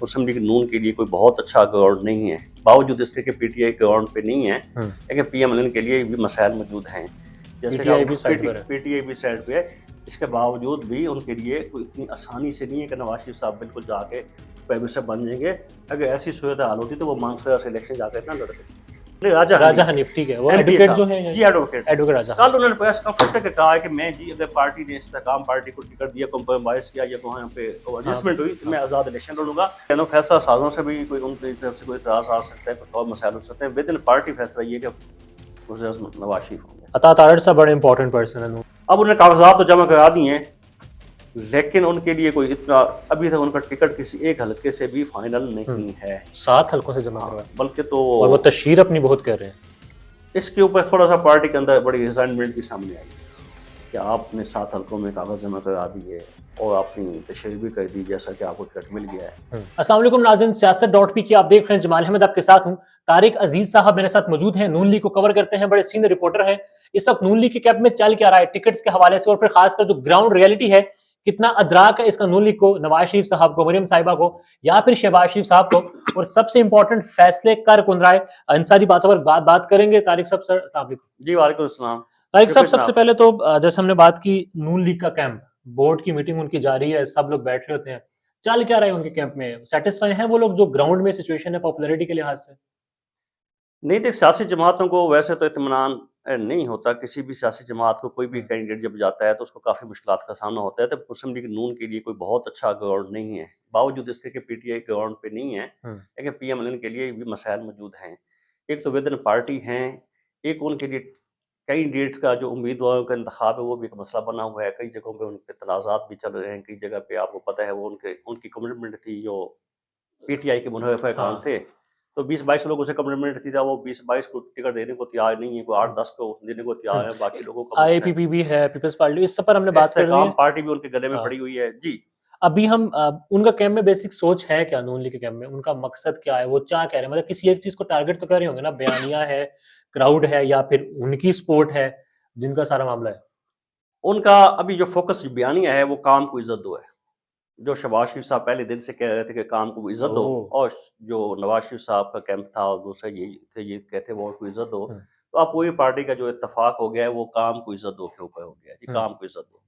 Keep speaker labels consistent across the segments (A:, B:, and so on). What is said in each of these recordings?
A: मुस्लिम league नून के लिए कोई बहुत अच्छा ग्राउंड नहीं है, बावजूद इसके कि पीटीआई ग्राउंड पे नहीं है, लेकिन पीएमएलएन के लिए भी मसाइल मौजूद हैं। जैसे
B: पीटीआई भी साइड पर है।
A: पीटीआई भी साइड पे है, इसके बावजूद भी उनके लिए कोई इतनी आसानी से नहीं है कि नवाज शरीफ साहब बिल्कुल जाके प्राइम मिनिस्टर बन जाएंगे। अगर ऐसी सूरत हाल होती तो वो मानसरा से इलेक्शन जाकर ना लड़ते। नहीं,
B: राजा हनीफ, ठीक है, वो
A: एमपी
B: एडवोकेट जो
A: साहब
B: है,
A: जी, एडवोकेट
B: एडवोकेट राजा
A: कल
B: हनीफ।
A: उन्होंने प्रेस कॉन्फ्रेंस करके कहा है कि मैं जी अगर पार्टी ने इस्तेकाम पार्टी को टिकट दिया, कॉम्प्रोमाइज किया या वहाँ पे एडजस्टमेंट हुई तो मैं आज़ाद इलेक्शन लड़ूंगा। फैसला साजों से भी कोई उनकी तरफ से कोई इतराज आ सकता है, कुछ और मसाइल हो सकते हैं। विद इन पार्टी फैसला ये कि नवाज शरीफ होंगे।
B: अता तारड़ साहब बड़े इंपॉर्टेंट पर्सन है।
A: अब उन्हें कागजात तो जमा करा दिए हैं, लेकिन उनके लिए कोई इतना अभी तक उनका टिकट किसी एक हल्के से भी फाइनल नहीं है।
B: 7 हल्कों से जमा करवाया,
A: बल्कि तो
B: और वो तशहीर अपनी बहुत कर रहे हैं।
A: इसके ऊपर थोड़ा सा पार्टी के अंदर बड़ी रिजाइनमेंट भी सामने आई कि आपने 7 हल्कों में कागज जमा करा दिए और आपने तशरीह भी कर दी जैसा कि आपको टिकट मिल गया है।
B: अस्सलाम वालेकुम नाज़रीन, सियासत.पी की आप देख रहे हैं। जमाल अहमद आपके साथ हूं। तारिक अजीज साहब मेरे साथ मौजूद हैं, नून लीग को कवर करते हैं, बड़े सीनियर रिपोर्टर हैं। इस वक्त नून लीग के कैंप में चल क्या रहा है टिकट्स के हवाले से, और फिर खासकर जो ग्राउंड रियलिटी है, कितना अदराक है इसका नून लीग को, नवाज शरीफ साहब को, मरियम साहिबा को, या फिर शहबाज शरीफ साहब को, और सबसे इंपॉर्टेंट फैसले कर कौन रहा है, इन सारी बातों पर बात करेंगे। तारिक साहब, सर अस्सलाम वालेकुम।
A: जी वालेकुम अस्सलाम।
B: तारिक साहब, सबसे पहले तो जैसे हमने बात की, नून लीग का कैंप, बोर्ड की मीटिंग उनकी जारी है, सब लोग बैठ रहे होते हैं, चल क्या रहा है उनके कैंप में? सेटिस्फाई हैं वो लोग जो ग्राउंड में सिचुएशन है पॉपुलैरिटी के लिहाज से?
A: नहीं, देख, सियासी जमातों को वैसे तो इत्मीनान नहीं होता। किसी भी सियासी जमात को कोई भी कैंडिडेट जब जाता है तो उसको काफ़ी मुश्किलात का सामना होता है। तो मुस्लिम लीग नून के लिए कोई बहुत अच्छा ग्राउंड नहीं है, बावजूद इसके कि पीटीआई ग्राउंड पे नहीं है, लेकिन पीएमएलएन के लिए भी मसाइल मौजूद हैं। एक तो विद इन पार्टी हैं, एक उनके लिए कई डेट्स का जो उम्मीदवारों का इंतखाब है वो भी एक मसला बना हुआ है। कई जगहों पे उन पे तनाज़ात भी चल रहे हैं, कई जगह पे आपको पता है वो उनकी कमिटमेंट थी जो पीटीआई के मुनहरिफ काम थे, तो 20-22 लोगों से कमिटमेंट थी, वो 20-22 को टिकट देने को तैयार नहीं है, कोई 8-10 को देने को तैयार है, बाकी लोगों का मसला है।
B: आईपीपी भी है, पीपल्स पार्टी, इस सब पर हमने बात कर ली है।
A: पार्टी भी उनके गले में पड़ी हुई है जी।
B: अभी हम उनका कैंप में बेसिक सोच है क्या? नून लीग के कैंप में उनका मकसद क्या है? वो क्या कह रहे हैं? मतलब किसी एक चीज को टारगेट तो कर रहे होंगे ना, बयानिया है, क्राउड है, या फिर उनकी सपोर्ट है, जिनका सारा मामला है।
A: उनका अभी जो फोकस बयानिया है वो काम को इज्जत दो है। जो शहबाज शरीफ साहब पहले दिन से कह रहे थे कि काम को इज्जत दो, और जो नवाज शरीफ साहब का कैंप था और दूसरा ये कहते वोट को इज्जत दो, तो अब पूरी पार्टी का जो इत्तेफाक हो गया है वो काम को इज्जत दो के ऊपर हो गया जी, काम को इज्जत दो।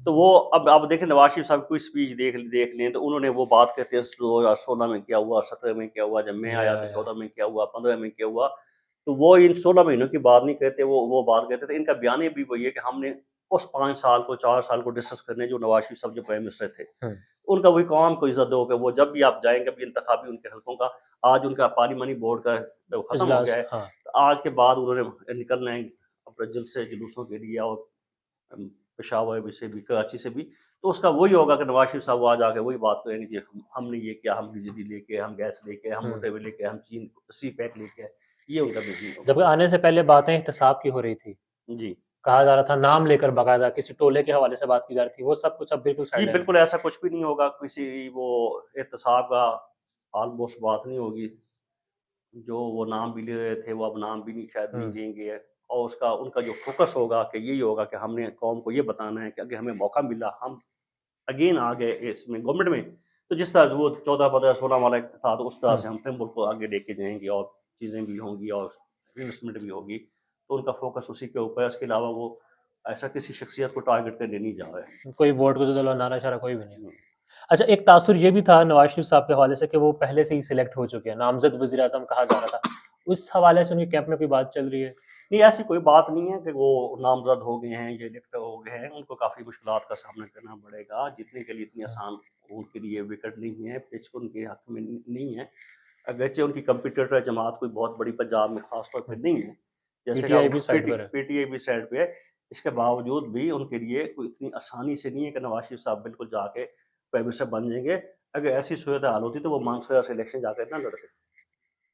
A: तो वो अब आप देखें, नवाज शरीफ साहब कोई स्पीच देख लें तो उन्होंने वो बात कहते हैं 2016 में क्या हुआ, 17 में क्या हुआ, जब मैं आया तो 14 में क्या हुआ, 15 में क्या हुआ, तो वो इन 16 महीनों की बात नहीं कहते, वो बात कहते थे। इनका बयान भी वही है कि हमने उस 5 साल को 4 साल को डिस्कस करने जो नवाज शरीफ साहब जो प्राइम मिनिस्टर थे, उनका वही काम को इज्जत दो कि वो जब भी आप जाएंगे अभी इंतखाबी उनके हल्कों का, आज उनका पार्लिमानी बोर्ड का खत्म हो गया है, तो आज के बाद उन्होंने निकलना है अपने जलसे जुलूसों के लिए, और पेशावर से भी, कराची से भी, तो उसका वही होगा कि नवाज शरीफ साहब आज आके वही बात करेंगे जी, हमने ये किया, हम बिजली लेके, हम गैस लेके, हम मोटरवे लेके, हम चीन सी पैक लेके, ये उनका बिजनेस होगा।
B: जब आने से पहले बातें एहतसाब की हो रही थी
A: जी,
B: कहा जा रहा था, नाम लेकर बाकायदा किसी टोले के हवाले से बात की जा रही थी, वो सब कुछ अब बिल्कुल
A: जी,
B: साइड
A: बिल्कुल ऐसा कुछ भी नहीं होगा, किसी वो एहतसाब का ऑलमोस्ट बात नहीं होगी। जो वो नाम भी ले रहे थे वो अब नाम भी नहीं, शायद नहीं लेंगे, और उसका उनका जो फोकस होगा कि यही होगा कि हमने कौम को ये बताना है कि अगर हमें मौका मिला, हम अगेन आ गए इसमें गवर्नमेंट में, तो जिस तरह वो 14-15-16 वाला एक था, तो उस तरह से हम फिर मुल्क को आगे लेके जाएंगे, और चीज़ें भी होंगी और इन्वेस्टमेंट भी होगी। तो उनका फोकस उसी के ऊपर है, इसके अलावा वो ऐसा किसी शख्सियत को टारगेट करने नहीं जा रहा है।
B: कोई वोट को तो नारा शारा कोई भी नहीं। अच्छा, एक तासुर ये भी था नवाज शरीफ साहब के हवाले से कि वो पहले से ही सिलेक्ट हो चुके हैं, नामजद वज़ीर आज़म कहा जा रहा था, उस हवाले से उनके कैंप में कोई बात चल रही है?
A: नहीं, ऐसी कोई बात नहीं है कि वो नामजद हो गए हैं या इलेक्ट हो गए हैं, उनको काफ़ी मुश्किलात का सामना करना पड़ेगा, जीतने के लिए इतनी आसान उनके लिए विकेट नहीं है, पिच उनके हक में नहीं है। अगरचे उनकी कंपटीटर जमात कोई बहुत बड़ी पंजाब में खास तौर पे नहीं है, जैसे कि
B: पीटीआई भी साइड पर है।
A: पीटीआई भी साइड पे है, इसके बावजूद भी उनके लिए कोई इतनी आसानी से नहीं है कि नवाज शरीफ साहब बिल्कुल जाके प्राइम मिनिस्टर बन जाएंगे। अगर ऐसी सूरत हाल होती तो वो मानसरा से इलेक्शन जाकर ना लड़ते।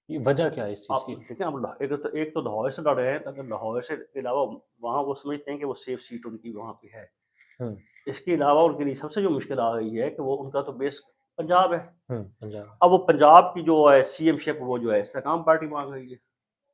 B: ये वजह क्या है इस चीज़
A: आप
B: की?
A: देखें, अब एक तो लाहौर से लड़ रहे हैं, अगर लाहौर से के अलावा वहाँ वो समझते हैं कि वो सेफ सीट उनकी वहाँ पे है। इसके अलावा उनके लिए सबसे जो मुश्किल आ रही है कि वो उनका तो बेस पंजाब है।
B: पंजाब,
A: अब वो पंजाब की जो है सीएम शिप वो जो है इस्तेकाम पार्टी मांग रही है,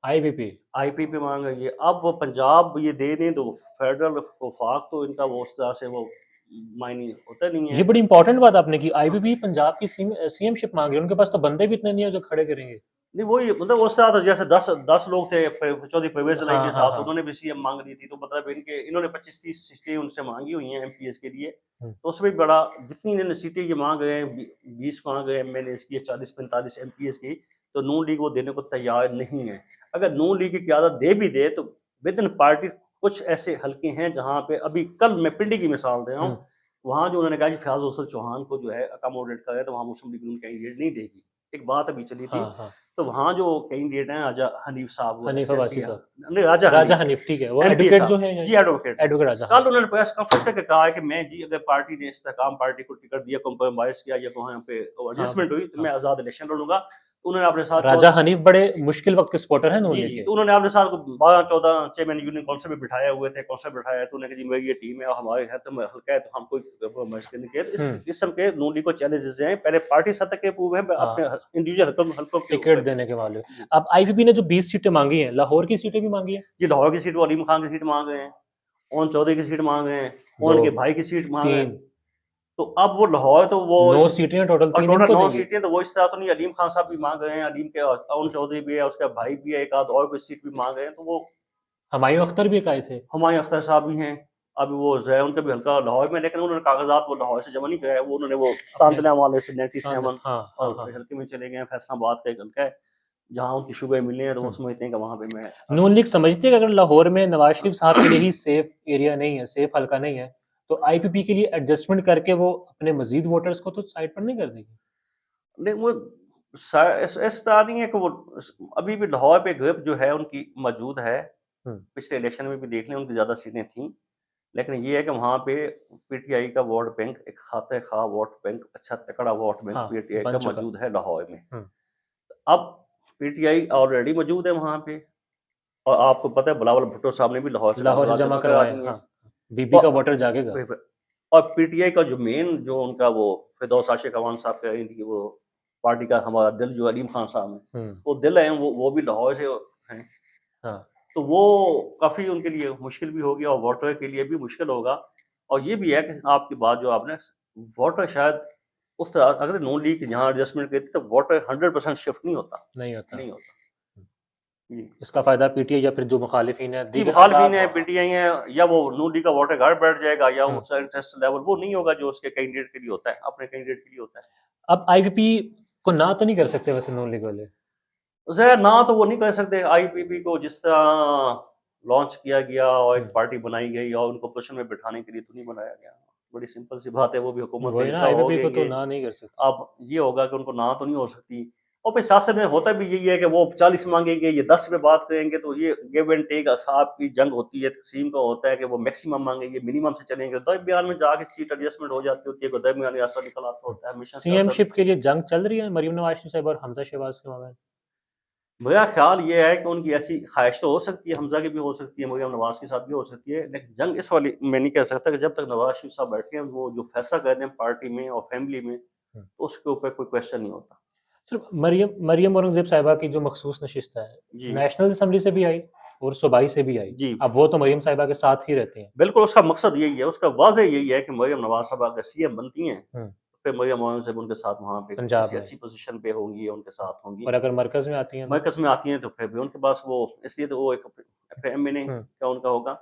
B: आईपीपी।
A: आईपीपी मांग रही है। अब वो पंजाब ये दे दें तो फेडरल वफाक तो इनका वो उस तरह से वो मायने होता नहीं
B: ये
A: है।
B: बड़ी इंपॉर्टेंट बात आपने की। आईपीपी पंजाब की सीएमशिप मांग रही है, उनके पास तो बंदे भी इतने नहीं है जो खड़े करेंगे।
A: नहीं वही मतलब उस तरह जैसे 10 लोग थे चौधरी परवेज लाई
B: हाँ
A: के
B: हाँ
A: साथ,
B: हाँ।
A: उन्होंने भी सीएम मांग ली थी, तो मतलब इन्होंने 25-30 सीटें उनसे मांगी हुई हैं एमपीएस के लिए।
B: हम्म।
A: तो उसमें बड़ा जितनी इन्होंने सीटें ये मांग रहे हैं 20 मांग रहे हैं मैंने इसकी 40-45 एमपीएस की, तो नून लीग वो देने को तैयार नहीं है। अगर नून लीग की क्यादत दे भी दे तो विद इन पार्टी कुछ ऐसे हल्के हैं जहाँ पे अभी कल मैं पिंडी की मिसाल दे रहा हूँ, वहाँ जो उन्होंने कहा कि फयाज हुसैन चौहान को जो है अकोमोडेट करे तो वहाँ मुस्लिम लीग उनका कैंडिडेट नहीं देगी। एक बात अभी चली थी।
B: हाँ हाँ।
A: तो वहाँ जो कैंडिडेट हैं राजा हनीफ साहब, वो
B: हनीफ
A: एसएमपी
B: अब्बासी साहब,
A: नहीं राजा
B: राजा
A: हनीफ
B: हनीफ, ठीक है, वो
A: एमपी
B: एडवोकेट जो
A: साहब,
B: है,
A: जी एडवोकेट हैं।
B: एडवोकेट राजा
A: कल
B: हनीफ।
A: उन्होंने प्रेस कॉन्फ्रेंस करके कहा है कि मैं जी अगर पार्टी ने इस्तेकाम पार्टी को टिकट दिया, कॉम्प्रोमाइज किया या वहाँ पे
B: हाँ
A: एडजस्टमेंट हुई तो
B: हाँ।
A: मैं आजाद इलेक्शन लड़ूंगा। तो उन्होंने अपने साथ
B: राजा हनीफ बड़े मुश्किल वक्त के सपोर्टर हैं नून
A: जी
B: लीग
A: जी
B: के।
A: तो उन्होंने अपने साथ 12-14 चेयरमैन यूनियन काउंसिल में बिठाए हुए थे, काउंसिल बिठाया तो उन्होंने कहा जी मेरी ये टीम है और हमारे है तो हल्का है तो हम कोई कॉम्प्रोमाइज करने के इस किस्म के नून लीग को चैलेंजेस हैं, पहले पार्टी सतह के ऊपर है
B: हाँ,
A: अपने इंडिविजुअल हल्कों के
B: टिकट
A: ऊपर।
B: देने के मामले।
A: जी
B: अब आईपीपी ने जो 20 सीटें मांगी हैं, लाहौर की सीटें भी मांगी है।
A: जी लाहौर की सीट वो अलीम खान की सीट मांग रहे हैं, ओन चौधरी की सीट मांग रहे हैं,
B: दो,
A: ओन के भाई की सीट मांग रहे हैं।
B: तीन,
A: तो अब वो लाहौर तो वो
B: 9 सीटें हैं टोटल,
A: और
B: 3
A: टोटल
B: इनको
A: 9
B: देंगे।
A: सीटें, तो वो इस तरह तो नहीं, अलीम खान साहब भी मांग रहे हैं, अलीम के ओन चौधरी भी है, उसका भाई भी है, एक आध और कोई सीट भी मांग रहे हैं, तो वो
B: हुमायूं अख्तर भी एक आए थे।
A: हुमायूं अख्तर साहब भी हैं। अभी वो जो है उनका भी हल्का लाहौर में, लेकिन उन्होंने कागजात वो लाहौर से जमा नहीं कराया, वो उन्होंने वो
B: अपने
A: तांतला वाले से
B: हाँ
A: 97
B: हाँ हाँ
A: और
B: हाँ।
A: हल्के में चले गए हैं, फैसलाबाद का एक हल्का है जहाँ उनकी शुबे मिले हैं, तो वो
B: हम्म।
A: समझते हैं कि वहाँ पे मैं
B: नून लीग समझती है कि अगर लाहौर में नवाज शरीफ साहब के लिए ही सेफ एरिया नहीं है, सेफ हल्का नहीं है, तो आईपीपी के लिए एडजस्टमेंट करके वो अपने मजीद वोटर्स को तो साइड पर नहीं कर देगी।
A: नहीं वो इस तरह नहीं है कि वो अभी भी लाहौर पे ग्रिप जो है उनकी मौजूद है। पिछले इलेक्शन में भी देख लें उनकी ज़्यादा सीटें थीं, लेकिन ये है कि वहाँ पे पीटीआई का वोट बैंक, एक खाते खा वोट बैंक, अच्छा तकड़ा वोट बैंक
B: हाँ,
A: पीटीआई
B: बन
A: का
B: चुका।
A: मौजूद है लाहौर में।
B: हम्म।
A: अब पीटीआई ऑलरेडी मौजूद है वहाँ पे, और आपको पता है बिलावल भुट्टो साहब ने भी लाहौर से
B: लाहौर से
A: कागजात
B: जमा
A: जमा करा
B: करवाए,
A: दिए हैं।
B: हाँ। बीबी का
A: और
B: वोटर जागेगा।
A: और पीटीआई का जो मेन जो उनका वो फिरदौस आशिक अवान साहब कह रही थी कि वो पार्टी का हमारा दिल जो अलीम खान साहब है, वो दिल है, वो भी लाहौर से हैं।
B: हाँ।
A: तो वो काफ़ी उनके लिए मुश्किल भी होगी और वोटर के लिए भी मुश्किल होगा। और ये भी है कि आपकी बात जो आपने, वोटर शायद उस तरह अगर नून लीग यहाँ एडजस्टमेंट करती तो वोटर 100% शिफ्ट नहीं होता,
B: नहीं होता।
A: नहीं होता। जी
B: इसका फायदा पीटीआई या फिर जो मुखालिफिन है,
A: जी
B: दीगर
A: मुखालफिन है,
B: अहज़ाब।
A: पीटीआई है, या वो नून लीग का वोटर घर बैठ जाएगा, या
B: हम्म।
A: उसका इंटरेस्ट लेवल वो नहीं होगा जो उसके कैंडिडेट के लिए होता है, अपने कैंडिडेट के लिए होता है।
B: अब आईपीपी को ना तो नहीं कर सकते वैसे नून लीग वाले।
A: ज़ाहिर ना तो वो नहीं कर सकते, आईपीपी को जिस तरह लॉन्च किया गया और एक पार्टी बनाई गई और उनको पोजीशन में बिठाने के लिए तो नहीं बनाया गया। बड़ी सिंपल सी बात है, वो भी हुकूमत का
B: वही ना,
A: हिस्सा हो
B: आईपीपी को तो
A: गएंगे।
B: ना नहीं कर सकते।
A: अब ये होगा कि उनको ना तो नहीं हो सकती, और फिर सियासत में होता भी यही है कि वो 40 मांगेंगे, ये 10 पे बात करेंगे, तो ये गिव एंड टेक असाब की जंग होती है, तकसीम का होता है कि वो मैक्सिमम मांगेंगे, मिनिमम से चलेंगे, तो बयान में जाके सीट एडजस्टमेंट हो जाती होती है, दरमियान रास्ता निकल आता होता है हमेशा सियासत।
B: सीएमशिप के लिए जंग चल रही है मरीम नवाज शरीफ साहब और हमजा शहबाज के मामले में।
A: मेरा ख्याल ये है कि उनकी ऐसी ख्वाहिश तो हो सकती है, हमजा की भी हो सकती है, मरियम नवाज के साथ भी हो सकती है, लेकिन जंग इस वाली मैं नहीं कह सकता कि जब तक नवाज शरीफ साहब बैठे हैं वो जो फैसला कर दें पार्टी में और फैमिली में, तो उसके ऊपर कोई क्वेश्चन नहीं होता।
B: सिर्फ मरियम मरियम औरंगजेब साहिबा की जो मखसूस नशिस्त है,
A: जी
B: नेशनल असम्बली से भी आई और सूबाई से भी आई।
A: जी
B: अब वो तो मरियम साहिबा के साथ ही रहती हैं।
A: बिल्कुल, उसका मकसद यही है, उसका वाज़ेह यही है कि मरियम नवाज साहब अगर सीएम बनती हैं, तो फिर मरियम औरंगजेब उनके साथ वहाँ पे
B: पंजाब
A: किसी
B: में,
A: अच्छी पोजीशन पे होंगी, उनके साथ होंगी।
B: और अगर मरकज में आती हैं तो
A: मरकज़ में आती हैं तो फिर भी उनके पास वो, इसलिए तो वो एक एमएनए का उनका होगा।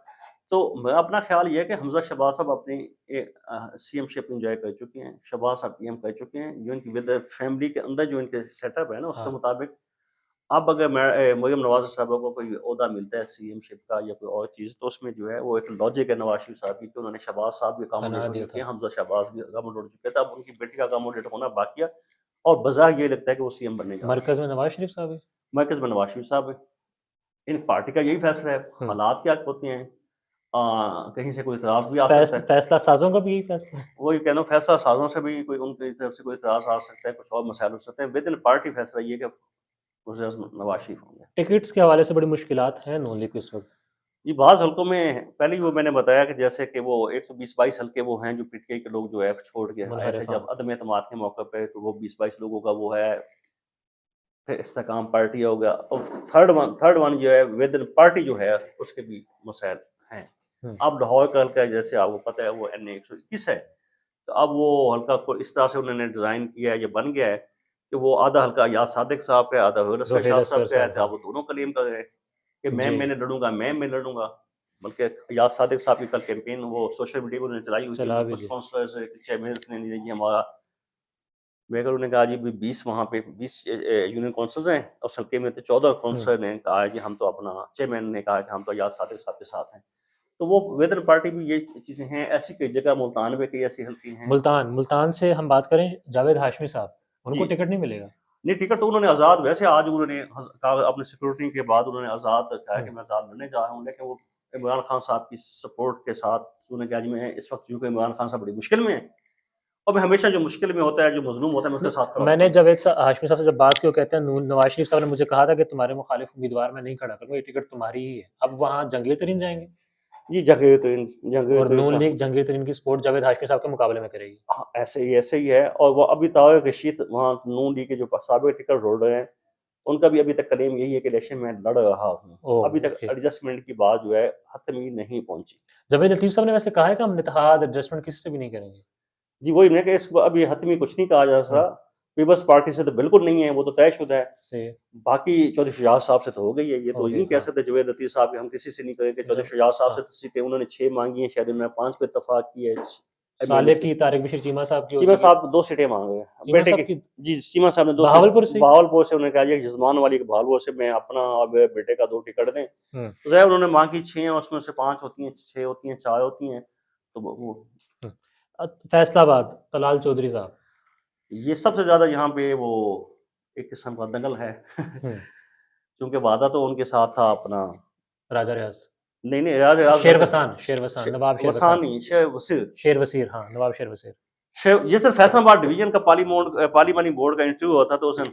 A: तो मेरा अपना ख्याल ये है कि हमज़ा शहबाज साहब अपनी सीएमशिप एंजॉय कर चुके हैं, शहबाज साहब पीएम कर चुके हैं, जो इनकी विद फैमिली के अंदर जो इनके सेटअप है ना, उसके
B: हाँ।
A: मुताबिक अब अगर मरियम नवाज साहबा को कोई ओहदा मिलता है सीएमशिप का या कोई और चीज़, तो उसमें जो है वो एक लॉजिक है नवाज शरीफ साहब की कि उन्होंने शहबाज साहब भी
B: बना
A: अकोमोडेट हो
B: दिया
A: चुके
B: था
A: हैं, हमजा शहबाज भी अकोमोडेट हो चुके थे, अब उनकी बेटी का अकोमोडेट होना बाकी है, और बज़ाहिर ये लगता है कि वो सीएम बनने जा रहे हैं।
B: मरकज में नवाज शरीफ साहब है।
A: मरकज़ में नवाज शरीफ साहब है, इन पार्टी का यही फैसला है, हालात क्या होते हैं, कहीं से कोई इतराज़ भी आ सकता है।
B: फैसला साजों का भी यही फैसला है।
A: वही कह रहा हूँ, फैसला साजों से भी कोई उनकी तरफ से कोई इतराज़ आ सकता है, कुछ और मसाइल हो सकते हैं, विद इन पार्टी फैसला ये है कि नवाज शरीफ होंगे।
B: टिकट्स के हवाले से बड़ी मुश्किलात हैं नून लीग को इस वक्त।
A: जी, बाज़ हलकों में पहले ही वो मैंने बताया कि जैसे कि वो 120-22 हलके वो हैं जो पीटीआई के लोग जो है छोड़ के आए थे,
B: मुनहरिफ,
A: जब
B: हाँ।
A: अदम एतमाद के मौके पे, तो वो 20-22 लोगों का वो है, फिर इस्तेकाम पार्टी हो गया, और थर्ड वन जो है विद इन पार्टी जो है उसके भी मसाइल हैं। अब लाहौर का हल्का जैसे आपको पता है वो NA 121 है, तो अब वो हल्का को इस तरह से उन्होंने डिज़ाइन किया है, ये बन गया है कि वो आधा हल्का याद सादिक साहब का है, आधा ज़ोहैर असगर
B: ज़ोहैर
A: साहब
B: असगर
A: का है,
B: साहब,
A: तो अब
B: हाँ।
A: वो दोनों कलीम का है कि
B: जी।
A: मैंने लड़ूंगा, मैं लड़ूंगा। बल्कि याद सादिक साहब की कल कैंपेन वो सोशल मीडिया पर उन्होंने चलाई हुई थी,
B: चला
A: उन्होंने
B: भी
A: कुछ
B: जी।
A: काउंसलर्स चेयरमैन ने जी हमारा मैं अगर उन्होंने कहा जी 20 वहाँ पे 20 यूनियन काउंसिल्स हैं और हल्के में तो 14 काउंसलर ने कहा है कि हम तो अपना चेयरमैन ने कहा कि हम तो याद सादिक साहब के साथ हैं। तो वो वेदर पार्टी भी ये चीज़ें हैं, ऐसी कई जगह मुल्तान में कई ऐसी हल्की हैं।
B: मुल्तान से हम बात करें जावेद हाशमी साहब,
A: जी,
B: उनको टिकट नहीं मिलेगा?
A: नहीं टिकट तो उन्होंने आज़ाद वैसे आज उन्होंने कहा अपनी सिक्योरिटी के बाद उन्होंने आज़ाद कहा
B: हुँ।
A: कि मैं आज़ाद लड़ने जा रहा हूँ, लेकिन वो इमरान खान साहब की सपोर्ट के साथ उन्होंने कहा जी मैं इस वक्त क्योंकि इमरान खान साहब बड़ी मुश्किल में है और मैं हमेशा जो मुश्किल में होता है, जो मजलूम होता है, मैं उसके साथ खड़ा होता
B: मैंने
A: हूँ।
B: जावेद हाशमी साहब से जब बात की, वो कहते हैं नवाज शरीफ साहब ने मुझे कहा था कि तुम्हारे मुखालिफ उम्मीदवार मैं नहीं खड़ा करूंगा, ये टिकट तुम्हारी ही है। अब वहाँ जहांगीर तरीन जाएंगे
A: जी, जगह
B: और
A: तो
B: नून
A: ऐसा
B: लीग जहांगीर तरीन की सपोर्ट जावेद हाशमी साहब के मुकाबले में करेगी।
A: हाँ, ऐसे ही है और वो अभी तारिक रशीद वहाँ नून लीग के जो साबिक टिकट होल्डर हैं, उनका भी अभी तक क्लेम यही है कि इलेक्शन में लड़ रहा हूँ। अभी
B: ओह,
A: तक
B: ओके।
A: एडजस्टमेंट की बात जो है हतमी नहीं पहुँची।
B: जावेद लतीफ साहब ने वैसे कहा है कि हम इत्तेहाद एडजस्टमेंट किसी से भी नहीं करेंगे।
A: जी, वही मैं कि इस अभी हतमी कुछ नहीं कहा जा सकता।
B: हम्म,
A: पीपल्स पार्टी से तो बिल्कुल नहीं है, वो तो तयशुदा है।
B: सही है।
A: बाकी चौधरी शुजात साहब से तो हो गई है, ये तो
B: हो
A: ये
B: गए,
A: नहीं कह
B: हाँ।
A: सकते जवेद लतीफ़ साहब के हम किसी से नहीं करेंगे। चौधरी
B: जब
A: शुजात साहब
B: हाँ,
A: से तो सीटें उन्होंने 6 माँगी हैं, शायद उन्होंने 5 पे इत्तेफ़ाक की है एमएनए
B: साले
A: से।
B: की तारिक बशीर चीमा साहब की हो
A: चीमा
B: जाएगी।
A: साहब 2 सीटें माँग रहे हैं।
B: चीमा
A: बेटे
B: साहब
A: की
B: की
A: जी, चीमा साहब ने 2 सीट
B: बहावलपुर से।
A: बहावलपुर से उन्होंने कहा जी जज़मान वाली के बहावलपुर से मैं अपना और मेरे बेटे का 2 टिकट दें।
B: हम्म,
A: तो ज़ाहिर उन्होंने माँगी 6 हैं, उसमें से 5 होती हैं, 6 होती हैं, 4 होती हैं। तो वो
B: हम्म। फैसलाबाद तलाल चौधरी साहब।
A: ये सबसे ज़्यादा यहाँ पे वो एक किस्म का दंगल है।
B: हम्म,
A: क्योंकि वादा तो उनके साथ था अपना
B: राजा रियाज।
A: नहीं, यार यार
B: शेर वसान, नवाब शेर
A: वसान
B: वसान।
A: नहीं, शेर वसीर।
B: शेर वसीर, हाँ, नवाब शेर वसीर।
A: ये सिर्फ फैसलाबाद डिवीजन का पार्लिमानी बोर्ड का इंटरव्यू हुआ था, तो उसने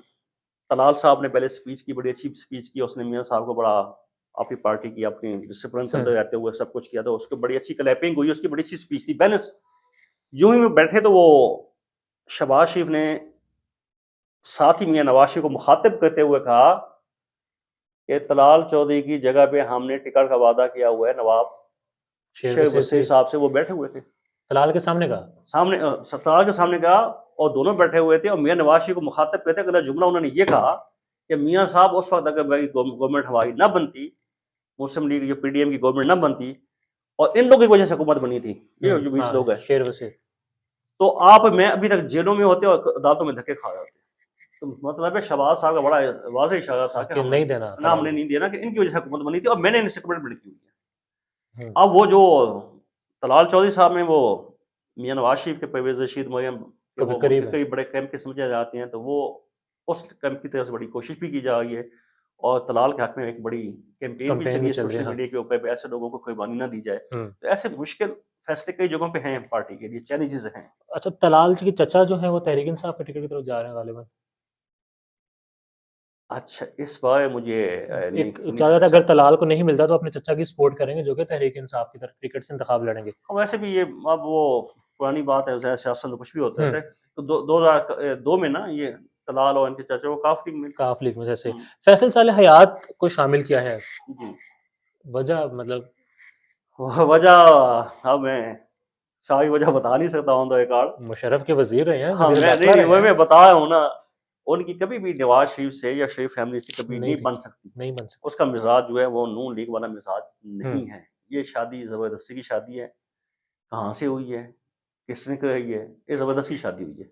A: तलाल साहब ने पहले स्पीच की, बड़ी अच्छी स्पीच की। उसने मियां साहब को बड़ा अपनी पार्टी की अपनी डिसिप्लिन करते
B: हम्म,
A: रहते हुए सब कुछ किया, तो उसको बड़ी अच्छी क्लैपिंग हुई, उसकी बड़ी अच्छी स्पीच थी, बैलेंस। यूं ही में बैठे तो वो शहबाज शरीफ ने साथ ही मियां नवाज शरीफ को मुखातिब करते हुए कहा कि तलाल चौधरी की जगह पे हमने टिकट का वादा किया हुआ है नवाब
B: शेर
A: शेख
B: वसीर
A: वसीर
B: से
A: साहब से। वो बैठे हुए थे
B: तलाल के सामने का।
A: सामने, सत्तार के सामने कहा, और दोनों बैठे हुए थे और मियां नवाज शरीफ को मुखातिब करते अगला जुमला उन्होंने ये कहा कि मियां साहब उस वक्त अगर मेरी गवर्नमेंट हमारी ना बनती, मुस्लिम लीग जो पीडीएम की गवर्नमेंट ना बनती और इन लोगों की वजह से हुकूमत बनी थी, ये जो 20
B: हाँ,
A: लोग हैं,
B: शेर वसीर।
A: तो आप मैं अभी तक जेलों में होते और अदालतों में धक्के खा रहे होते। तो मतलब है शहबाज साहब का बड़ा वाज़ेह इशारा था
B: हाँ,
A: कि
B: कि
A: हमने
B: नहीं देना
A: ना
B: तलाल
A: हमने
B: को।
A: नहीं दिया ना, कि इनकी वजह से हुकूमत बनी थी और मैंने इनसे कमिटमेंट की हुई है।
B: हम्म,
A: अब वो जो तलाल चौधरी साहब में वो मियां नवाज शरीफ के परवेज़ रशीद मरियम के
B: कभी
A: वो
B: करीब
A: उनके
B: है।
A: कई बड़े कैंप के समझे जाते हैं, तो वो उस कैंप की तरफ से बड़ी कोशिश भी की जा रही है और तलाल के हक में एक बड़ी कैंपेन भी चल
B: कंपेन
A: रही
B: भी
A: है
B: चल रही
A: सोशल
B: है, हाँ।
A: मीडिया के ऊपर भी, ऐसे लोगों को कुर्बानी ना दी जाए।
B: हम्म।
A: तो ऐसे मुश्किल फैसले कई जगहों पे हैं पार्टी के लिए, चैलेंजेस हैं।
B: अच्छा, तलाल के चचा जो हैं वो तहरीक इंसाफ के टिकट की तरफ जा रहे हैं गालिबा।
A: अच्छा, इस बारे मुझे नहीं
B: एक
A: नहीं
B: ज्यादा था,
A: अच्छा।
B: अगर तलाल को नहीं मिलता तो अपने चचा की सपोर्ट करेंगे जो कि तहरीक इंसाफ की तरफ टिकट से इंतखाब लड़ेंगे।
A: और वैसे भी ये अब वो पुरानी बात है, सियासत में कुछ भी होता
B: हम्म।
A: है। तो 2002 में ना ये तलाल और इनके चाचा वो काफी में
B: काफ लीग में जैसे
A: हम्म,
B: फैसल साले हयात को शामिल किया है,
A: जी।
B: वजह मतलब।
A: वजह अब मैं सारी वजह बता नहीं सकता हूँ, तो एक आड़
B: मुशर्रफ के वजीर रहे हैं,
A: हाँ
B: वजीर
A: मैं
B: दाखिला
A: नहीं,
B: रहे
A: वो
B: हैं।
A: मैं बता रहा हूँ ना, उनकी कभी भी नवाज शरीफ से या शरीफ फैमिली से कभी
B: नहीं
A: नहीं
B: थी,
A: बन सकती।
B: नहीं बन सकती।
A: उसका मिजाज जो है वो नून लीग वाला मिजाज
B: हम्म,
A: नहीं है। ये शादी जबरदस्ती की शादी है। कहाँ से हुई है, किसने कराई है, ये जबरदस्ती की शादी हुई है।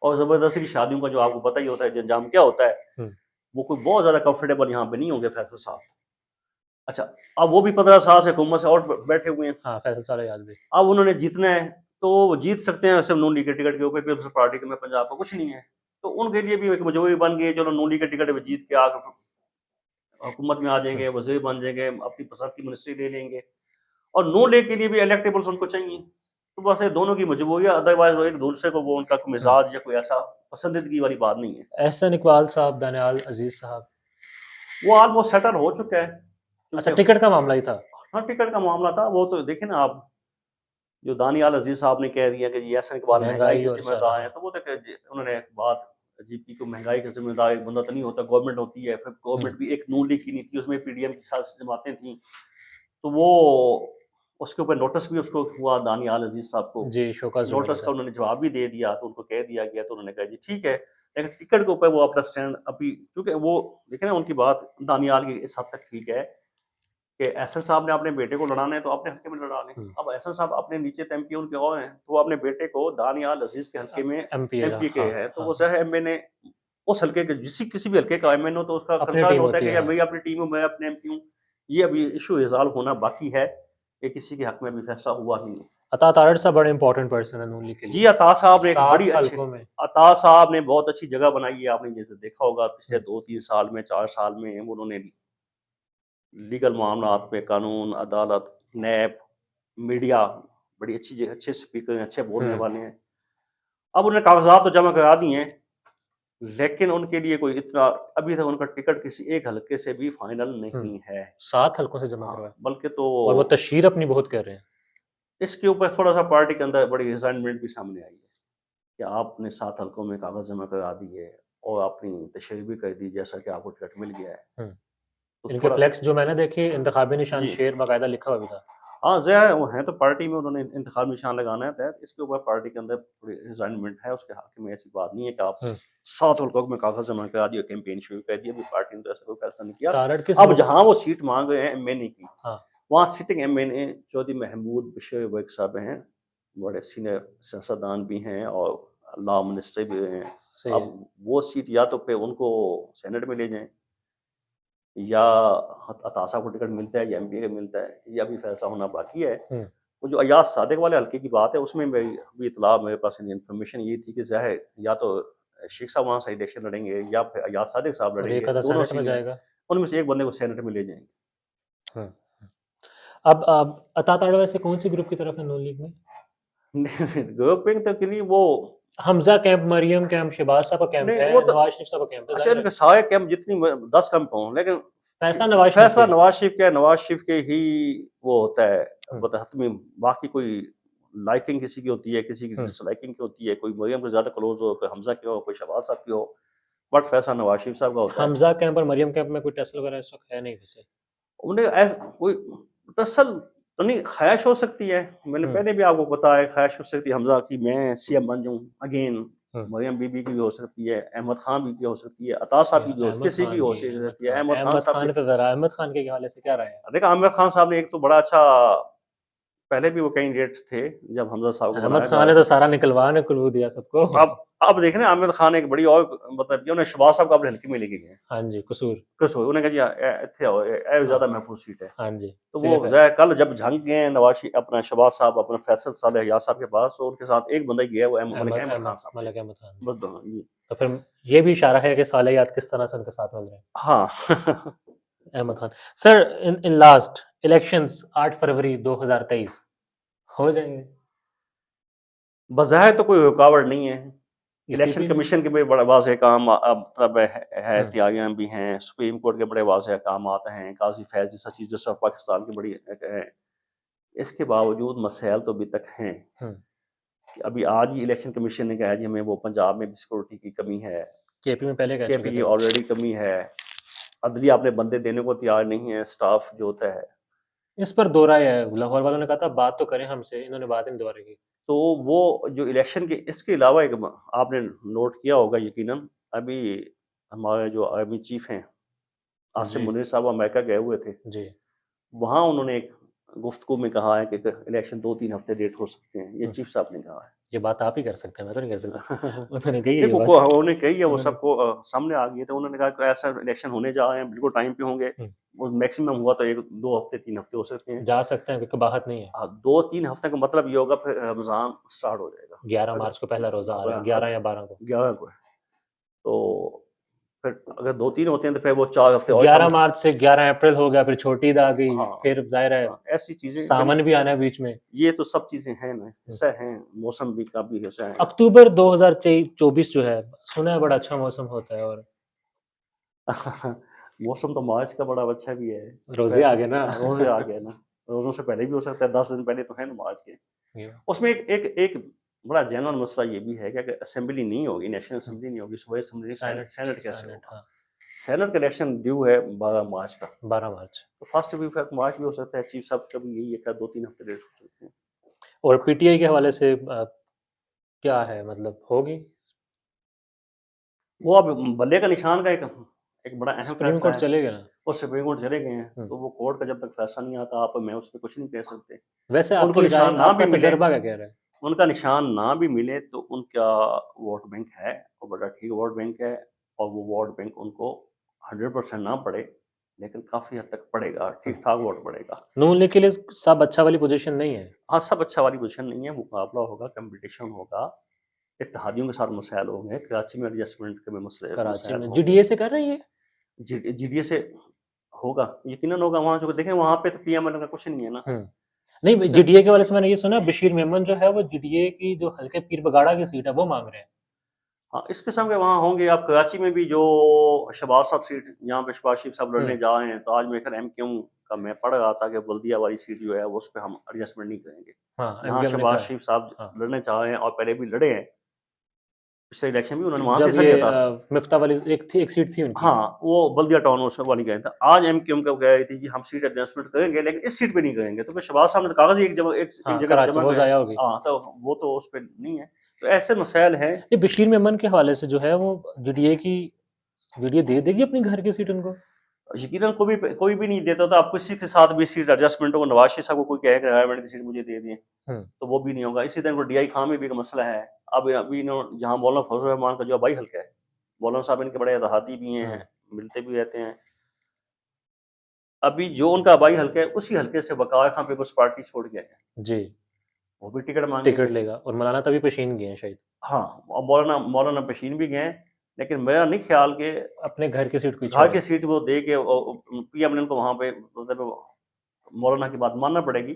A: और ज़बरदस्ती की शादियों का जो आपको पता ही होता है, अंजाम क्या होता है,
B: हम्म।
A: वो कोई बहुत ज़्यादा कंफर्टेबल यहाँ पे नहीं होंगे फैसल साहब। अच्छा, अब वो भी 15 साल से हुकूमत से और बैठे हुए हैं।
B: हाँ, फैसल साले याद भी।
A: अब उन्होंने जीतना है तो वो जीत सकते हैं सिर्फ नून लीग के टिकट के ऊपर, पीपल्स पार्टी के में पंजाब का कुछ नहीं है। तो उनके लिए भी एक मजबूरी बन गई, चलो नून लीग के टिकट पे जीत के आकर हुकूमत में आ
B: हम्म,
A: जाएंगे, वजीर बन जाएंगे, अपनी पसंद की मिनिस्ट्री ले लेंगे। और नून लीग के लिए भी इलेक्टेबल्स उनको चाहिए। तो बस ये दोनों की मजबूरी है, अदरवाइज वो एक दूसरे को वो उनका कोई
B: हम्म।
A: मिजाज या कोई ऐसा पसंदीदगी वाली बात नहीं है।
B: एहसन इकबाल साहब, दानियाल अजीज साहब।
A: वो ऑलमोस्ट सेटल हो चुका है
B: अच्छा,
A: क्योंकि
B: टिकट का मामला ही था।
A: हाँ, टिकट का मामला था। वो तो देखे ना आप, जो दानियाल अजीज साहब ने कह दिया कि ये एहसन इकबाल महंगाई
B: महंगाई
A: के
B: और सारा,
A: जिम्मेदार हैं,
B: हाँ।
A: तो वो तो उन्होंने बात जीपी को महंगाई का जिम्मेदार एक बंदा तो नहीं होता, गवर्नमेंट होती है। फिर
B: हम्म,
A: गवर्नमेंट भी एक नून लीग की नहीं थी, उसमें पीडीएम की साथ जमातें थी। तो वो उसके ऊपर नोटिस भी उसको हुआ दानियाल अजीज साहब को,
B: जी, शोकॉज
A: नोटिस का उन्होंने जवाब भी दे दिया, तो उनको कह दिया गया, तो उन्होंने कहा जी ठीक है, लेकिन टिकट के ऊपर वो अपना स्टैंड अभी, क्योंकि वो देखें ना उनकी बात दानियाल की इस हद तक ठीक है कि एहसन साहब ने अपने बेटे को लड़ाना है तो अपने हल्के में लड़ा लें। अब एहसन साहब अपने नीचे तो एमपी उनके और हैं, तो वो अपने बेटे को दानियाल अजीज के हल्के में
B: एमपी
A: एमपी के
B: हाँ
A: हैं, तो
B: हाँ
A: वो चाहे एमए ने उस हल्के के किसी भी हल्के का एमएन हो तो उसका
B: अपनी
A: कंसर्न
B: टीम
A: होता है
B: होती
A: कि
B: है
A: यार
B: हाँ।
A: भाई अपनी टीम हूँ, मैं अपने एमपी हूँ। ये अभी इशू रिजॉल्व होना बाकी है, ये किसी के हक में अभी फैसला हुआ ही नहीं।
B: अता तारड़ साहब बड़े इंपॉर्टेंट पर्सन है नून लीग के
A: जी
B: लिए,
A: अता साहब ने एक
B: 7
A: बड़ी अच्छी,
B: हलकों में
A: अता साहब ने बहुत अच्छी जगह बनाई है, आपने जैसे देखा होगा पिछले 2-3 साल में, 4 साल में उन्होंने लीगल मामलात पे कानून, अदालत, नैब, मीडिया, बड़ी अच्छे स्पीकर हैं, अच्छे बोलने वाले हैं। अब उन्होंने कागजात तो जमा करा दिए हैं, लेकिन उनके लिए कोई इतना अभी तक उनका टिकट किसी एक हल्के से भी फाइनल नहीं है।
B: 7 हलकों से जमा
A: हाँ,
B: करवाया
A: बल्कि
B: और वो
A: तो
B: तशहीर अपनी बहुत कर रहे हैं।
A: इसके ऊपर थोड़ा सा पार्टी के अंदर बड़ी रिजाइनमेंट भी सामने आई है कि आपने 7 हलकों में कागज जमा करा दिए और अपनी तशरीह भी कर दी जैसा कि आपको टिकट मिल गया है, तो
B: इनके
A: थोड़ा सा
B: फ्लेक्स जो मैंने देखे इंतखाबी निशान
A: जी
B: शेर बाकायदा लिखा हुआ भी था।
A: हाँ ज़ाहिर है वो हैं तो पार्टी में उन्होंने इंतखाबी निशान लगाना है तहत, इसके ऊपर पार्टी के अंदर थोड़ी रिजाइनमेंट है, उसके हक में ऐसी बात नहीं है कि आप 7 हलकों में कागज जमा करा दिए, कैंपेन शुरू कर दी, अभी पार्टी ने तो ऐसा कोई फैसला नहीं किया।
B: तारड़ किस
A: अब
B: ग्रुप
A: जहाँ वो सीट मांग रहे हैं एमएनए की,
B: हाँ
A: वहाँ सिटिंग एमएनए चौधरी महमूद बशीर वैक साहब हैं, बड़े सीनियर सियासतदान भी हैं और लॉ मिनिस्टर भी रहे हैं।
B: सही है।
A: अब वो सीट या तो फिर उनको सेनेट में ले जाएं या अता साहब को टिकट मिलता है या एमपी का मिलता है, ये अभी फैसला होना बाकी है। वो जो अयाज सादिक वाले हल्के की बात है उसमें मेरी अभी इतला मेरे पास इन्फॉर्मेशन ये थी कि ज़ाहिर या तो शेख साहब वहाँ से इलेक्शन लड़ेंगे या फिर अयाज सादिक साहब
B: और एक
A: लड़ेंगे,
B: आधा
A: दोनों
B: सेनेट में
A: सीट
B: जाएगा।
A: उनमें से एक बंदे को सेनेट में ले जाएंगे।
B: अब अता तारड़ वैसे कौन सी ग्रुप की तरफ है नून लीग में?
A: ग्रुपिंग तो के लिए वो
B: हमजा कैंप, मरियम कैंप, शहबाज साहब का कैंप
A: नहीं
B: है,
A: वो तो
B: नवाज शरीफ साहब का कैंप है,
A: अच्छा
B: जाहिर है।
A: इनके सारे कैंप जितनी 10 कैंप हों, लेकिन
B: फैसला नवाज शरीफ
A: फैसला
B: के।
A: नवाज शरीफ का, नवाज शरीफ के ही वो होता है बदहतमी, बाकी कोई लाइकिंग किसी की होती है, किसी की डिसलाइकिंग की होती है, कोई मरियम के ज़्यादा क्लोज हो, कोई हमजा की हो, कोई शहबाज साहब की हो, बट फैसला नवाज शरीफ साहब का होता है।
B: हमजा कैंप और मरियम कैंप में कोई टेस्ट वगैरह इस वक्त है नहीं वैसे।
A: उन्हें कोई तसल तो नहीं, ख्वाहिश हो सकती है, मैंने पहले भी आपको बताया, ख्वाहिश हो सकती है हमजा की मैं सीएम बन जाऊं अगेन, मरियम बीबी की भी हो सकती है, अहमद खान भी की हो सकती है, अता साहब की भी हो सकती है, किसी की हो सकती है, अहमद खान
B: अहमद
A: साहब
B: खान पे जरा, अहमद खान के हवाले से क्या राय है?
A: देखा अहमद खान साहब ने एक तो बड़ा अच्छा, पहले भी वो कैंडिडेट थे जब हमजा साहब को
B: अहमद
A: बनाया जा
B: खान ने
A: रहा
B: तो
A: था।
B: सारा निकलवा दिया सबको।
A: अब देख रहे हैं आमिर खान एक बड़ी और मतलब उन्हें शहबाज साहब को अपने हल्के में लेके गए,
B: हाँ जी, कसूर।
A: कसो उन्हें कहा जी इत्थे आओ, ए ज्यादा महफूज सीट है,
B: हाँ जी,
A: तो
B: सेफ
A: वो
B: है।
A: ज़ाहिर कल जब झंक गए नवाज अपना शहबाज साहब अपना फैसल साले हयात साहब के पास, तो उनके साथ एक बंदा ही गया, वो अहमद खान साहब
B: मलिक अहमद खान।
A: बस दोनों ये
B: तो फिर ये भी इशारा है कि सालियात किस तरह से उनके साथ मिल रहे हैं।
A: हाँ
B: Ahmed Khan sir, in last elections 8 फरवरी 2023 हो जाएंगे?
A: बज़ाहिर तो कोई रुकावट नहीं है, इलेक्शन
B: ईसीपी
A: कमीशन के भी बड़े वाज़ेह काम मतलब है, तैयारियां भी हैं, सुप्रीम कोर्ट के बड़े वाज़ेह काम आते हैं, काजी फैज जैसा चीज़ जैसा पाकिस्तान की बड़ी है, इसके बावजूद मसाइल तो अभी तक हैं। कि अभी आज ही इलेक्शन कमीशन ने कहा जी हमें वो पंजाब में भी सिक्योरिटी की कमी है,
B: केपी में पहले कह चुके
A: केपी की
B: थे।
A: ऑलरेडी कमी है, अदलिया अपने बंदे देने को तैयार नहीं है, स्टाफ जो होता है,
B: इस पर दो राय है, लाहौर वालों ने कहा था बात तो करें हमसे, इन्होंने बात ही नहीं दोबारा की।
A: तो वो जो इलेक्शन के इसके अलावा एक आपने नोट किया होगा यकीनन, अभी हमारे जो आर्मी चीफ हैं आसिम
B: जी
A: मुनीर साहब अमेरिका गए हुए थे,
B: जी।
A: वहाँ उन्होंने एक गुफ्तगू में कहा है कि इलेक्शन 2-3 हफ्ते लेट हो सकते हैं, ये चीफ साहब ने कहा है।
B: ये बात आप ही कर सकते हैं, मैं तो नहीं कर सकता। उन्होंने कही है ये
A: देखो
B: बात।
A: उन्होंने कही है, वो
B: उन्होंने
A: सबको सामने आ गई है, तो उन्होंने कहा कि ऐसा इलेक्शन होने जा रहे हैं, बिल्कुल टाइम पे होंगे, वो मैक्सिमम हुआ तो 1-2 हफ्ते 3 हफ्ते हो सकते हैं,
B: जा सकते हैं क्योंकि बाहर नहीं है।
A: 2-3 हफ्ते का मतलब ये होगा फिर रमज़ान स्टार्ट हो जाएगा,
B: 11 मार्च को पहला रोजा आ रहा है, 11 या 12 को।
A: 11 को है, तो फिर अगर 2-3 होते हैं तो फिर वो 4 हफ्ते और
B: 11 मार्च से 11 अप्रैल हो गया, फिर छोटी ईद आ गई,
A: हाँ,
B: फिर जाहिर है
A: ऐसी चीजें
B: सावन भी आना है बीच में।
A: ये तो सब चीजें हैं ना, हिस्सा हैं, मौसम भी का भी हिस्सा है।
B: अक्टूबर 2024 जो है सुना है बड़ा अच्छा मौसम होता है, और
A: मौसम तो मार्च का बड़ा अच्छा भी है,
B: रोजे आ गए ना।
A: रोजे आ गए ना, रोजों से पहले भी हो सकता है, 10 दिन पहले तो है ना मार्च के। उसमें एक बड़ा जेन्युइन मसला ये भी है कि अगर असेंबली नहीं होगी, नेशनल असेंबली नहीं होगी, सुबह असेंबली सेनेट कैसे होगा? सेनेट का इलेक्शन ड्यू है 12 मार्च का,
B: 12 मार्च।
A: तो फर्स्ट वीक मार्च भी हो सकता है। चीफ साहब का भी यही है, 2-3 हफ्ते लेट हो सकते हैं।
B: और पीटीआई के हवाले से क्या है, मतलब होगी?
A: वो अब बल्ले का निशान का एक बड़ा अहम
B: सुप्रीम
A: फैसला
B: कोर्ट
A: है।
B: चले गए ना।
A: वो सुप्रीम कोर्ट चले गए हैं,
B: हम्म।
A: तो वो कोर्ट का जब तक फैसला नहीं आता आप मैं उस पर कुछ नहीं कह सकते।
B: वैसे
A: उनको
B: आपकी राय,
A: निशान ना
B: आपका
A: भी मिले,
B: तजर्बा क्या कह रहा है?
A: उनका निशान ना भी मिले तो उनका वोट बैंक है, वो बड़ा ठीक वोट बैंक है, और वो वोट बैंक उनको 100% ना पड़े, लेकिन काफ़ी हद तक पड़ेगा, ठीक ठाक वोट पड़ेगा।
B: नून लीग के लिए सब अच्छा वाली पोजीशन नहीं है।
A: हाँ, सब अच्छा वाली पोजीशन नहीं है, मुकाबला होगा, कंपटीशन होगा, इत्तेहादियों के साथ मसाइल होंगे, कराची में एडजस्टमेंट के में
B: कराची
A: मसाइल
B: में
A: होंगे।
B: जीडीए से कर रही है।
A: जीडीए से होगा, यकीनन होगा। वहाँ जो देखें वहाँ पे तो पीएमएल का कुछ नहीं है ना।
B: नहीं,
A: जैसे
B: जीडीए के वाले से मैंने ये सुना, बशीर मेमन जो है वो जीडीए की जो हल्के पीर बगाड़ा की सीट है वो मांग रहे हैं।
A: हाँ, इस किस्म के वहाँ होंगे। आप कराची में भी जो शहबाज साहब सीट, यहाँ पे शहबाज शरीफ साहब लड़ने जा रहे हैं, तो आज मेरे ख्याल एमक्यूएम का मैं पढ़ रहा था कि बल्दिया वाली सीट जो है वो उस पर हम एडजस्टमेंट नहीं करेंगे।
B: हाँ,
A: यहाँ
B: एमक्यूएम ने
A: शहबाज
B: कहा।
A: शरीफ साहब
B: हाँ।
A: लड़ने चाह रहे हैं और पहले भी लड़े हैं, पिछले इलेक्शन भी उन्होंने वहाँ से
B: जब
A: हिस्सा
B: ये
A: लिया था।
B: मिफ्ता वाली एक सीट थी उनकी।
A: हाँ, वो बल्दिया टाउन उसमें वाली गए थे। आज एमक्यूएम का कह रही थी कि हम सीट एडजस्टमेंट करेंगे लेकिन इस सीट पे नहीं करेंगे, तो फिर शहबाज साहब ने कागज एक
B: हाँ,
A: जगह
B: कराची
A: जमा
B: वो
A: किया।
B: जाया होगी।
A: हाँ, तो वो तो उस पर नहीं है। तो ऐसे मसाइल हैं।
B: ये बशीर मेमन के हवाले से जो है वो जीडीए दे देगी अपनी घर की सीट उनको।
A: यकीनन कोई भी नहीं देता था। आप किसी के साथ भी सीट एडजस्टमेंट हो, नवाज शरीफ साहब को कोई कहे कि एनवायरमेंट की सीट मुझे दे दें, तो वो भी नहीं होगा। इसी तरह डीआई खान में भी एक मसला है। अब अभी जहाँ मौलाना फजल रहमान का जो आबाई हल्का है, मौलाना साहब इनके बड़े इत्तेहादी भी हैं, मिलते भी रहते हैं। अभी जो उनका आबाई हल्का है उसी हल्के से बकाया खान पीपल्स पार्टी छोड़ गया है
B: जी,
A: वो भी टिकट
B: टिकट
A: मांगेंगे।
B: लेगा, और मौलाना तभी पेशीन गए हैं शायद।
A: हाँ, और मौलाना पेशीन भी गए, लेकिन मेरा नहीं ख्याल के
B: अपने घर की सीट को
A: घर की सीट वो दे के पीएम को वहाँ पे मतलब मौलाना की बात मानना पड़ेगी।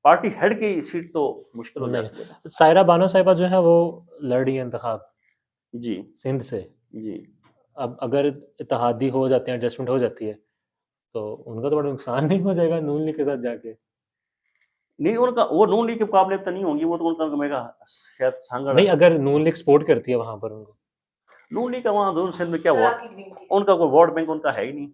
A: पार्टी हेड की सीट तो मुश्किल हो जाती है।
B: नहीं, सायरा बानो साहिबा जो है वो लड़ रही है इंतखाब
A: जी
B: सिंध से।
A: जी।
B: अब अगर इत्तेहादी हो जाते हैं, एडजस्टमेंट हो जाती है, तो उनका तो बड़ा नुकसान नहीं हो जाएगा नून लीग के साथ जाके?
A: नहीं, उनका वो नून लीग के मुकाबले तो नहीं होंगी, वो तो उनका मेरा शायद सांगड़
B: नहीं, अगर नून लीग सपोर्ट करती है वहां पर उनको।
A: नून लीग का वहाँ नून सिंध में क्या हुआ, उनका कोई वोट बैंक उनका है ही नहीं।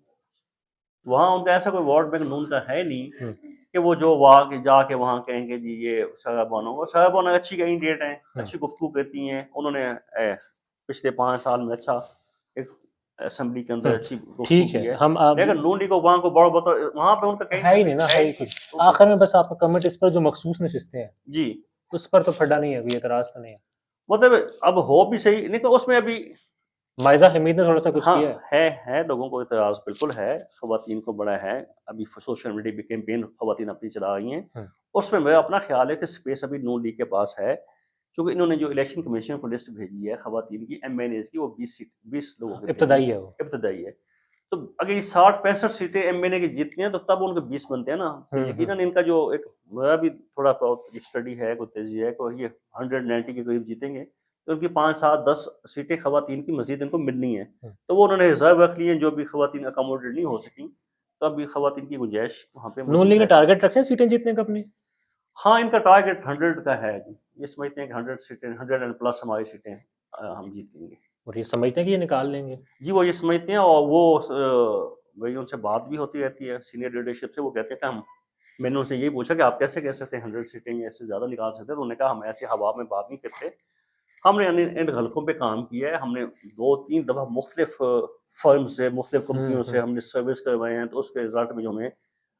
A: वहाँ उनका ऐसा कोई वोट बैंक नून का है नहीं कि वो जो वहाँ के जाके वहाँ कहेंगे जी ये सायरा बानो अच्छी कैंडिडेट हैं, अच्छी गुफ्तगू करती हैं। उन्होंने पिछले 5 साल में अच्छा एक असेंबली के अंदर अच्छी गुफ्तगू
B: ठीक
A: की
B: है,
A: है।
B: हम
A: लेकिन नून लीग को वहाँ को बड़ा बड़ा वहाँ पे उनका
B: है ही नहीं ना, है ही कुछ। आखिर में बस आपका कमेंट इस पर, जो मखसूस नशिस्तें हैं
A: जी,
B: उस पर तो फटा नहीं है, कोई एतराज तो नहीं है।
A: मतलब अब हो भी सही, लेकिन उसमें अभी
B: माइजा हमीद ने थोड़ा सा कुछ
A: हाँ
B: किया
A: है लोगों को इतराज बिल्कुल है, खवातीन को बड़ा है। अभी सोशल मीडिया पे कैंपेन खवातीन अपनी चला रही हैं, उसमें मेरा अपना ख्याल है कि स्पेस अभी नून लीग के पास है, क्योंकि इन्होंने जो इलेक्शन कमीशन को लिस्ट भेजी है खवातीन की एमएनएज की, वो 20 लोगों की
B: इब्तदाई है वो।
A: इब्तदाई है। तो अगर ये 60-65 सीटें एमएनए की जीतती हैं तो तब उनके 20 बनते हैं ना। तो यकीनन इनका जो एक मेरा भी थोड़ा स्टडी है, कोई तेजी है कि ये 190 के करीब जीतेंगे, तो उनकी 5-7-10 सीटें खवातीन की मजीद इनको मिलनी है। तो वो उन्होंने रिजर्व रख लिए, जो भी खवातीन अकोमोडेट नहीं हो सकी, तो अभी खवातीन की गुंजाइश वहाँ पे
B: नून लीग ने
A: है।
B: टारगेट रखे सीटें जीतने का अपनी?
A: हाँ, इनका टारगेट 100 का है जी। ये समझते हैं कि 100 सीटें, 100 एंड प्लस हमारी सीटें हम जीत लेंगे।
B: और ये समझते हैं कि ये निकाल लेंगे?
A: जी, वो ये समझते हैं, और वो वही उनसे बात भी होती रहती है सीनियर लीडरशिप से। वो कहते हैं कि हम, मैंने उनसे यही पूछा कि आप कैसे कह सकते हैं 100 सीटें या इससे ज़्यादा निकाल सकते हैं, तो उन्होंने कहा हम ऐसे हवा में बात नहीं करते। हमने इन हलकों पे काम किया है, हमने 2-3 दफ़ा मुख्तलिफ फर्म से, मुख्तलिफ कंपनियों से हमने सर्विस करवाए हैं, तो उसके रिजल्ट में जो हमें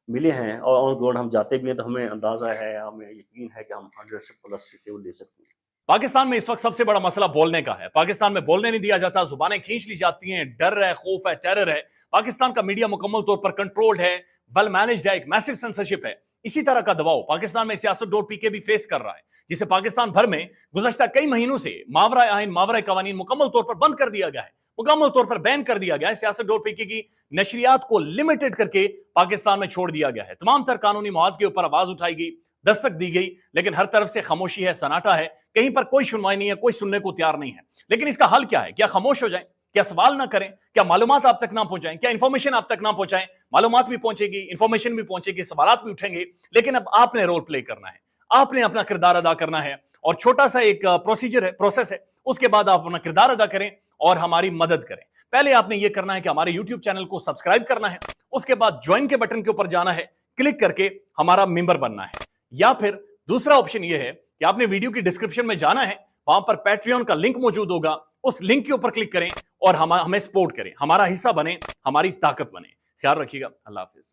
A: मिले हैं, और ऑन ग्राउंड हम जाते भी हैं, तो हमें अंदाज़ा है, हमें यकीन है कि हम 100 से प्लस सीटें वो ले सकते हैं।
C: पाकिस्तान में इस वक्त सबसे बड़ा मसला बोलने का है। पाकिस्तान में बोलने नहीं दिया जाता, जुबानें खींच ली जाती हैं, डर है, खौफ है, टेरर है। पाकिस्तान का मीडिया मुकम्मल तौर पर कंट्रोल्ड है, वेल मैनेज्ड है, एक मैसिव सेंसरशिप है। इसी तरह का दबाव पाकिस्तान में सियासत.pk भी फेस कर रहा है, जिसे पाकिस्तान भर में गुज़श्ता कई महीनों से मावरा आइन, मावरा कवानीन मुकम्मल तौर पर बंद कर दिया गया है, मुकम्मल तौर पर बैन कर दिया गया है। सियासत.pk की नशरियात को लिमिटेड करके पाकिस्तान में छोड़ दिया गया है। तमाम तर कानूनी मुआवजे के ऊपर आवाज उठाई गई, दस्तक दी गई, लेकिन हर तरफ से खामोशी है, सन्नाटा है, कहीं पर कोई सुनवाई नहीं है, कोई सुनने को तैयार नहीं है। लेकिन इसका हल क्या है? क्या खामोश हो जाएं? क्या सवाल ना करें? क्या मालूमात आप तक ना पहुंचाएं? क्या इंफॉर्मेशन आप तक ना पहुंचाएं? मालूमात भी पहुंचेगी, इंफॉर्मेशन भी पहुंचेगी, सवालात भी उठेंगे, लेकिन अब आपने रोल प्ले करना है, आपने अपना किरदार अदा करना है। और छोटा सा एक प्रोसीजर है, प्रोसेस है, उसके बाद आप अपना किरदार अदा करें और हमारी मदद करें। पहले आपने ये करना है कि हमारे YouTube चैनल को सब्सक्राइब करना है, उसके बाद ज्वाइन के बटन के ऊपर जाना है, क्लिक करके हमारा मेंबर बनना है। या फिर दूसरा ऑप्शन ये है कि आपने वीडियो की डिस्क्रिप्शन में जाना है, वहां पर पैट्रियन का लिंक मौजूद होगा, उस लिंक के ऊपर क्लिक करें और हमें सपोर्ट करें, हमारा हिस्सा बने, हमारी ताकत बने। ख्याल रखिएगा। अल्लाह हाफिज।